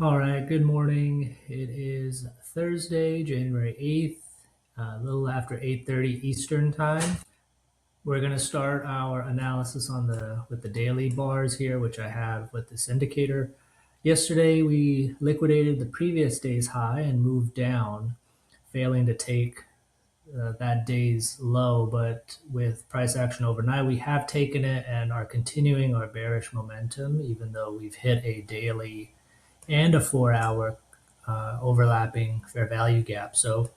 All right, good morning. It is Thursday, January 8th, a little after 8:30 Eastern time. We're going to start our analysis on with the daily bars here, which I have with this indicator. Yesterday, we liquidated the previous day's high and moved down, failing to take that day's low, but with price action overnight, we have taken it and are continuing our bearish momentum, even though we've hit a daily and a 4 hour overlapping fair value gap. So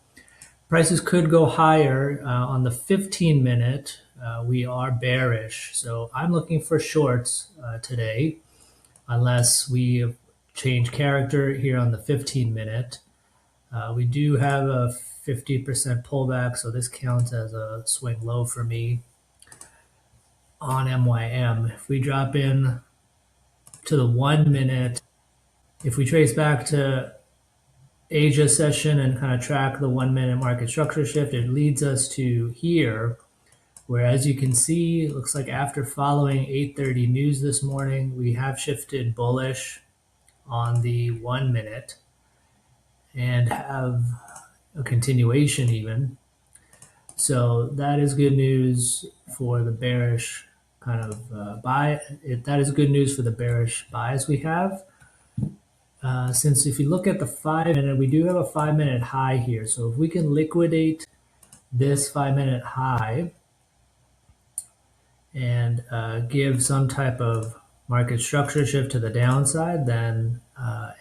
prices could go higher on the 15 minute. We are bearish. So I'm looking for shorts today, unless we change character here on the 15 minute. We do have a 50% pullback, so this counts as a swing low for me on MYM. If we drop in to the 1 minute, if we trace back to Asia session and kind of track the 1 minute market structure shift, it leads us to here, where as you can see, it looks like after following 8:30 news this morning, we have shifted bullish on the 1 minute and have a continuation even. So that is good news for the bearish kind of buy. That is good news for the bearish buys we have. Since if you look at the 5 minute, we do have a 5 minute high here. So if we can liquidate this 5 minute high and give some type of market structure shift to the downside, then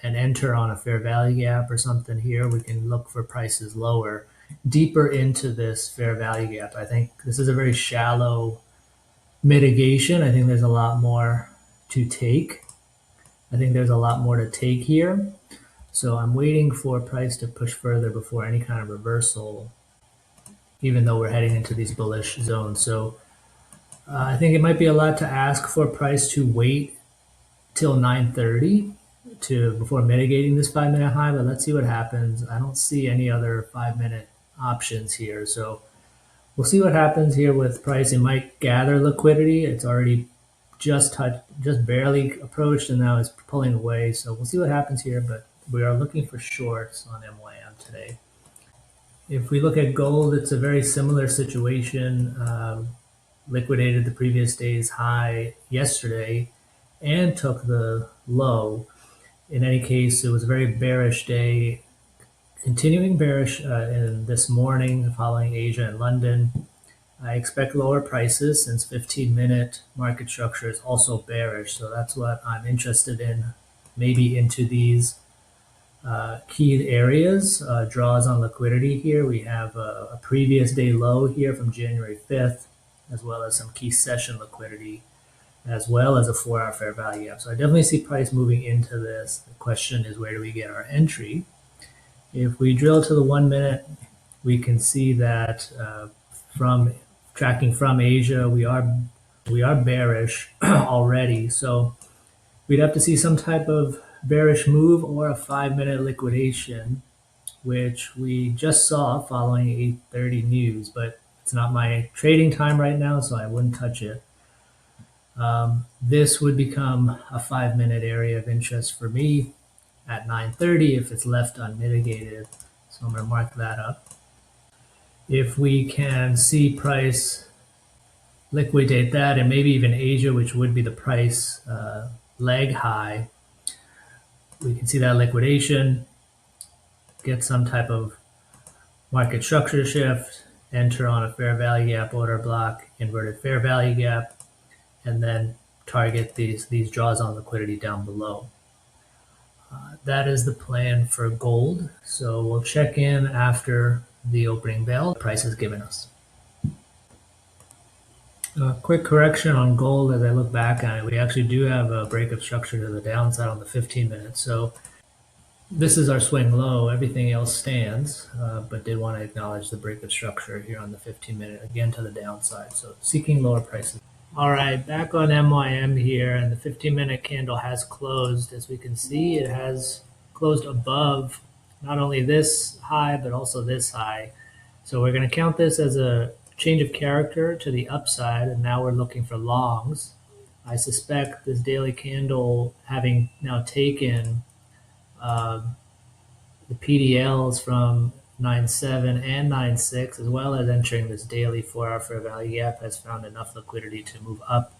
and enter on a fair value gap or something here, we can look for prices lower, deeper into this fair value gap. I think this is a very shallow mitigation. I think there's a lot more to take. I think there's a lot more to take here. So I'm waiting for price to push further before any kind of reversal, even though we're heading into these bullish zones. So I think it might be a lot to ask for price to wait till 9:30 before mitigating this 5 minute high, but let's see what happens. I don't see any other 5 minute options here. So we'll see what happens here with price. It might gather liquidity. It's already just barely approached, and now it's pulling away. So we'll see what happens here, but we are looking for shorts on MYM today. If we look at gold, it's a very similar situation. Liquidated the previous day's high yesterday and took the low. In any case, it was a very bearish day, continuing bearish in this morning following Asia and London. I expect lower prices since 15 minute market structure is also bearish. So that's what I'm interested in, maybe into these key areas. Draws on liquidity here. We have a previous day low here from January 5th, as well as some key session liquidity, as well as a 4 hour fair value gap. So I definitely see price moving into this. The question is, where do we get our entry? If we drill to the 1 minute, we can see that from tracking from Asia, we are bearish already. So we'd have to see some type of bearish move or a 5 minute liquidation, which we just saw following 8:30 news, but it's not my trading time right now, so I wouldn't touch it. This would become a 5 minute area of interest for me at 9:30 if it's left unmitigated. So I'm going to mark that up. If we can see price liquidate that, and maybe even Asia, which would be the price leg high, we can see that liquidation, get some type of market structure shift, enter on a fair value gap order block, inverted fair value gap, and then target these draws on liquidity down below. That is the plan for gold. So we'll check in after the opening bell price has given us. A quick correction on gold as I look back on it. We actually do have a break of structure to the downside on the 15 minutes. So this is our swing low. Everything else stands, but did want to acknowledge the break of structure here on the 15 minute, again to the downside. So seeking lower prices. All right, back on MYM here, and the 15 minute candle has closed. As we can see, it has closed above not only this high, but also this high. So we're going to count this as a change of character to the upside, and now we're looking for longs. I suspect this daily candle, having now taken the PDLs from 9.7 and 9.6, as well as entering this daily 4-hour fair value gap, has found enough liquidity to move up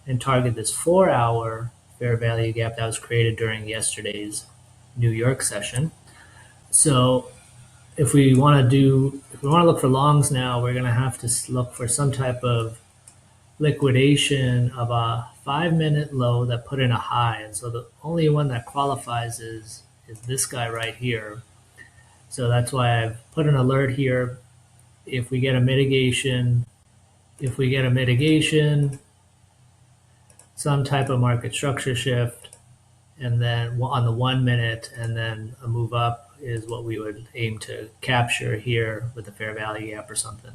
and target this 4-hour fair value gap that was created during yesterday's New York session. So if we want to look for longs now, we're going to have to look for some type of liquidation of a 5-minute low that put in a high. And so the only one that qualifies is this guy right here. So that's why I've put an alert here. If we get a mitigation, some type of market structure shift, and then on the 1 minute, and then a move up is what we would aim to capture here with a fair value gap or something.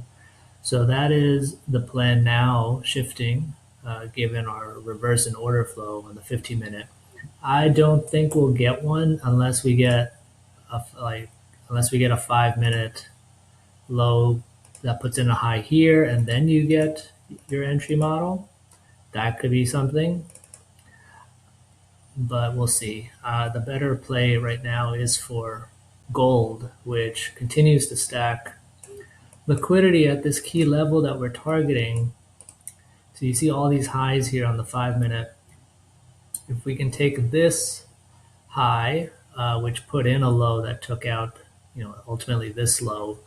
So that is the plan now, shifting, given our reverse and order flow on the 15-minute. I don't think we'll get one unless we get a 5-minute low that puts in a high here, and then you get your entry model. That could be something, but we'll see. The better play right now is for gold, which continues to stack liquidity at this key level that we're targeting. So you see all these highs here on the 5-minute. If we can take this high, which put in a low that took out, ultimately this low,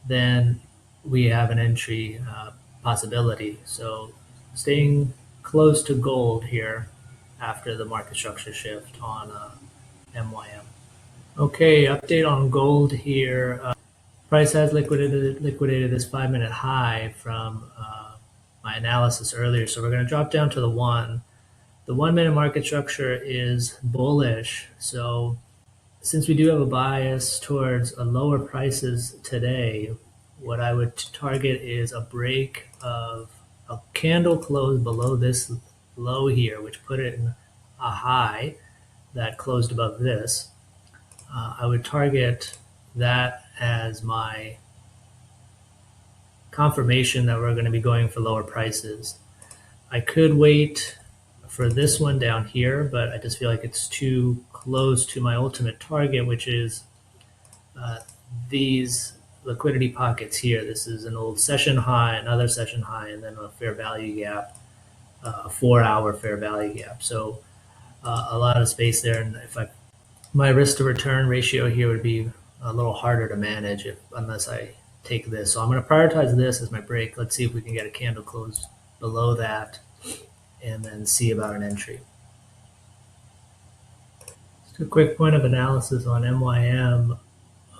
then we have an entry possibility. So staying close to gold here after the market structure shift on MYM. Okay, update on gold here. Price has liquidated this 5-minute high from my analysis earlier. So we're going to drop down to the 1. The 1-minute market structure is bullish. So since we do have a bias towards lower prices today, what I would target is a break of a candle close below this low here, which put it in a high that closed above this. I would target that as my confirmation that we're going to be going for lower prices. I could wait for this one down here, but I just feel like it's too close to my ultimate target, which is these liquidity pockets here. This is an old session high, another session high, and then a fair value gap, a 4-hour fair value gap. So a lot of space there, and my risk to return ratio here would be a little harder to manage unless I take this. So I'm going to prioritize this as my break. Let's see if we can get a candle close below that and then see about an entry. Just a quick point of analysis on MYM.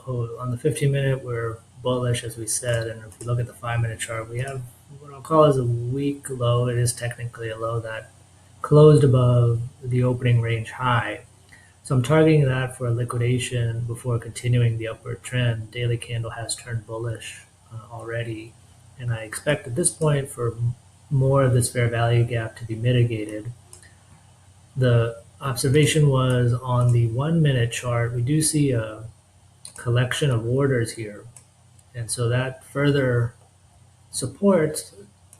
On the 15-minute, we're bullish, as we said, and if we look at the 5-minute chart, we have what I'll call as a weak low. It is technically a low that closed above the opening range high. So I'm targeting that for a liquidation before continuing the upward trend. Daily candle has turned bullish already, and I expect at this point for more of this fair value gap to be mitigated. The observation was on the 1-minute chart, we do see a collection of orders here, and so that further supports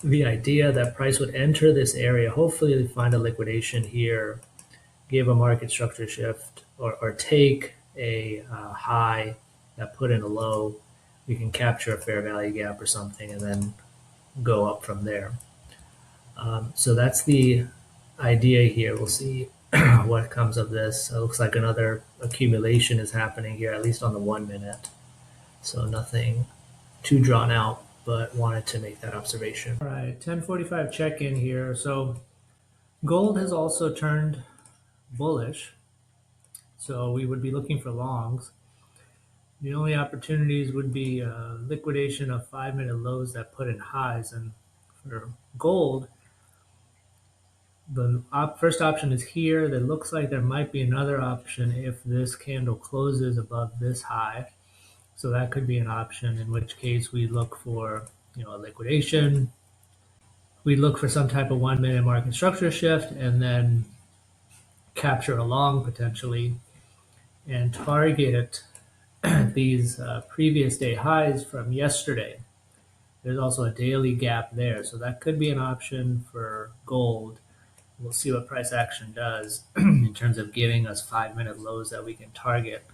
the idea that price would enter this area, hopefully find a liquidation here, give a market structure shift, or take a high that put in a low. We can capture a fair value gap or something and then go up from there. So that's the idea here. We'll see what comes of this. It looks like another accumulation is happening here, at least on the 1-minute. So nothing too drawn out, but wanted to make that observation. All right, 10:45 check-in here. So gold has also turned bullish, so we would be looking for longs. The only opportunities would be liquidation of 5-minute lows that put in highs. And for gold, the first option is here. That looks like there might be another option if this candle closes above this high. So that could be an option, in which case we look for a liquidation. We look for some type of 1-minute market structure shift and then capture a long potentially and target these previous day highs from yesterday. There's also a daily gap there, so that could be an option for gold. we'll see what price action does in terms of giving us 5-minute lows that we can target.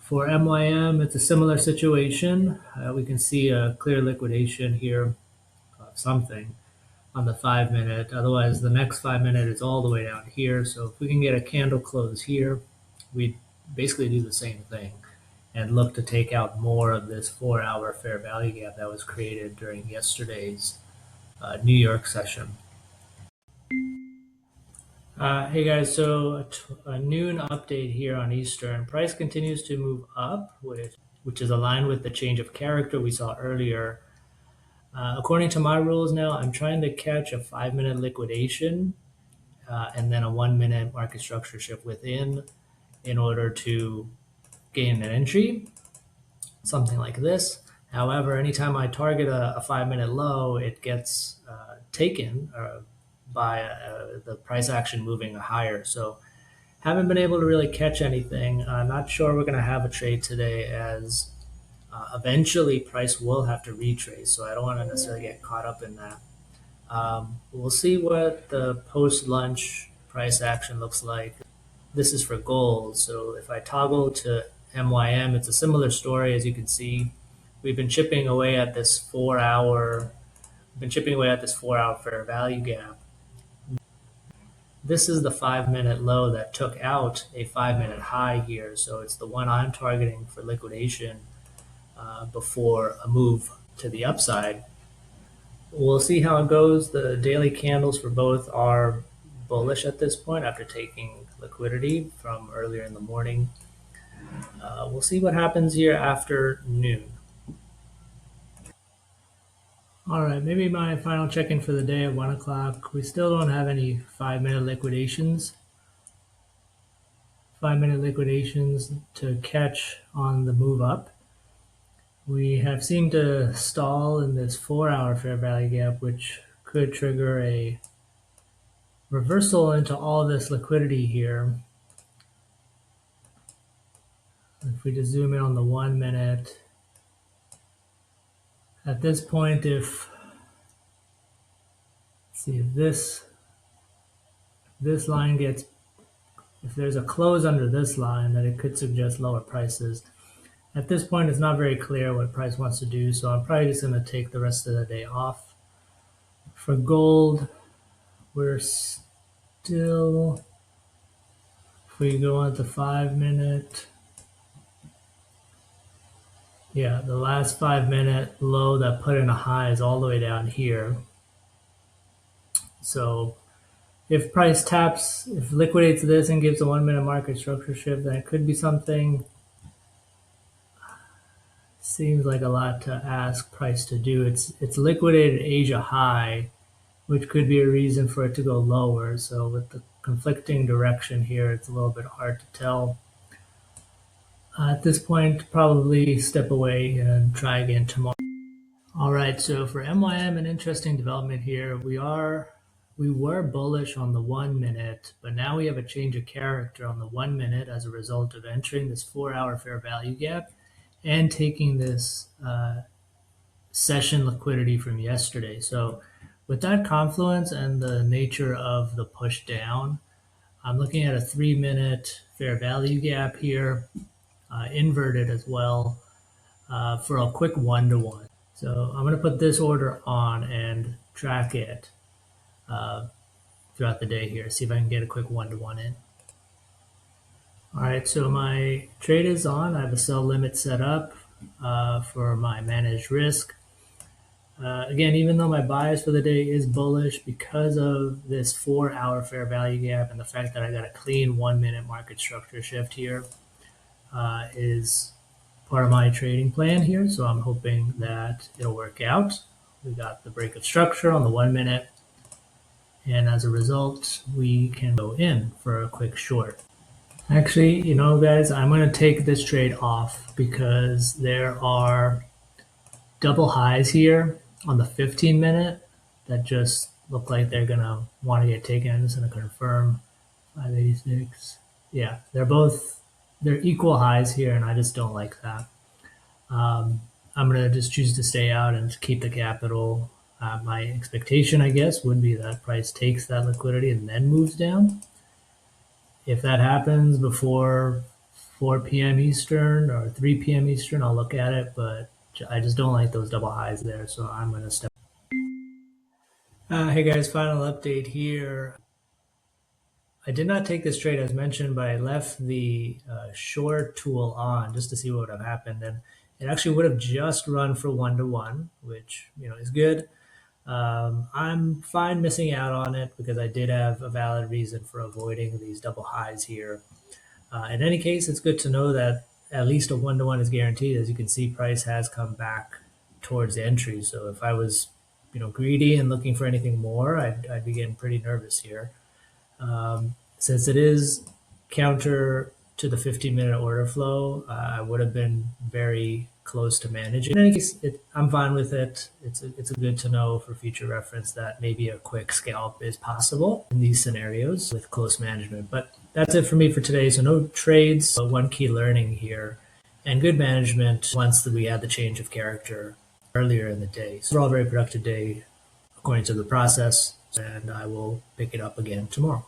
For MYM, it's a similar situation. We can see a clear liquidation here of something on the 5-minute. Otherwise, the next 5-minute is all the way down here. So if we can get a candle close here, we basically do the same thing and look to take out more of this 4-hour fair value gap that was created during yesterday's New York session. Hey guys, so a noon update here on Eastern. Price continues to move up, which is aligned with the change of character we saw earlier. According to my rules now, I'm trying to catch a 5-minute liquidation and then a 1-minute market structure shift within in order to gain an entry, something like this. However, anytime I target a 5-minute low, it gets taken by the price action moving higher. So haven't been able to really catch anything. Not sure we're going to have a trade today as eventually price will have to retrace. So I don't want to necessarily get caught up in that. We'll see what the post-lunch price action looks like. This is for gold. So if I toggle to MYM, it's a similar story. As you can see, we've been chipping away at this 4-hour fair value gap. This is the 5-minute low that took out a 5-minute high here. So it's the one I'm targeting for liquidation before a move to the upside. We'll see how it goes. The daily candles for both are bullish at this point after taking liquidity from earlier in the morning. We'll see what happens here after noon. All right, maybe my final check-in for the day at 1 o'clock. We still don't have any 5-minute liquidations. 5-minute liquidations to catch on the move up. We have seemed to stall in this 4-hour fair value gap, which could trigger a reversal into all this liquidity here. If we just zoom in on the 1-minute, at this point, if this line gets, if there's a close under this line, then it could suggest lower prices. At this point, it's not very clear what price wants to do, so I'm probably just going to take the rest of the day off. For gold, we're still, if we go on to 5-minute, yeah, the last 5-minute low that put in a high is all the way down here. So if price taps, if liquidates this and gives a 1-minute market structure shift, then it could be something. Seems like a lot to ask price to do. It's liquidated Asia high, which could be a reason for it to go lower. So with the conflicting direction here, it's a little bit hard to tell. At this point, probably step away and try again tomorrow. All right, so for MYM, an interesting development here. We were bullish on the 1-minute, but now we have a change of character on the 1-minute as a result of entering this 4-hour fair value gap and taking this session liquidity from yesterday. So with that confluence and the nature of the push down, I'm looking at a 3-minute fair value gap here, inverted as well, for a quick 1-to-1. So I'm going to put this order on and track it throughout the day here, see if I can get a quick 1-to-1 in. All right, so my trade is on. I have a sell limit set up for my managed risk. Again, even though my bias for the day is bullish, because of this 4-hour fair value gap and the fact that I got a clean 1-minute market structure shift here, is part of my trading plan here. So I'm hoping that it'll work out. We got the break of structure on the 1-minute, and as a result, we can go in for a quick short. Actually, you know, guys, I'm going to take this trade off because there are double highs here on the 15-minute that just look like they're going to want to get taken. I'm just going to confirm 586. Yeah, they're equal highs here, and I just don't like that. I'm going to just choose to stay out and keep the capital My expectation, I guess, would be that price takes that liquidity and then moves down. If that happens before 4 p.m. Eastern or 3 p.m. Eastern, I'll look at it, but I just don't like those double highs there, so I'm going to step. Hey guys, final update here. I did not take this trade as mentioned, but I left the short tool on just to see what would have happened, and it actually would have just run for 1-to-1, which is good. I'm fine missing out on it because I did have a valid reason for avoiding these double highs here. In any case, it's good to know that at least a 1-to-1 is guaranteed. As you can see, price has come back towards the entry. So if I was, greedy and looking for anything more, I'd be getting pretty nervous here. Since it is counter to the 15-minute order flow, I would have been very close to managing. In any case, I'm fine with it. It's good to know for future reference that maybe a quick scalp is possible in these scenarios with close management. But that's it for me for today. So no trades, but one key learning here, and good management once we had the change of character earlier in the day. So overall, very productive day according to the process, and I will pick it up again tomorrow.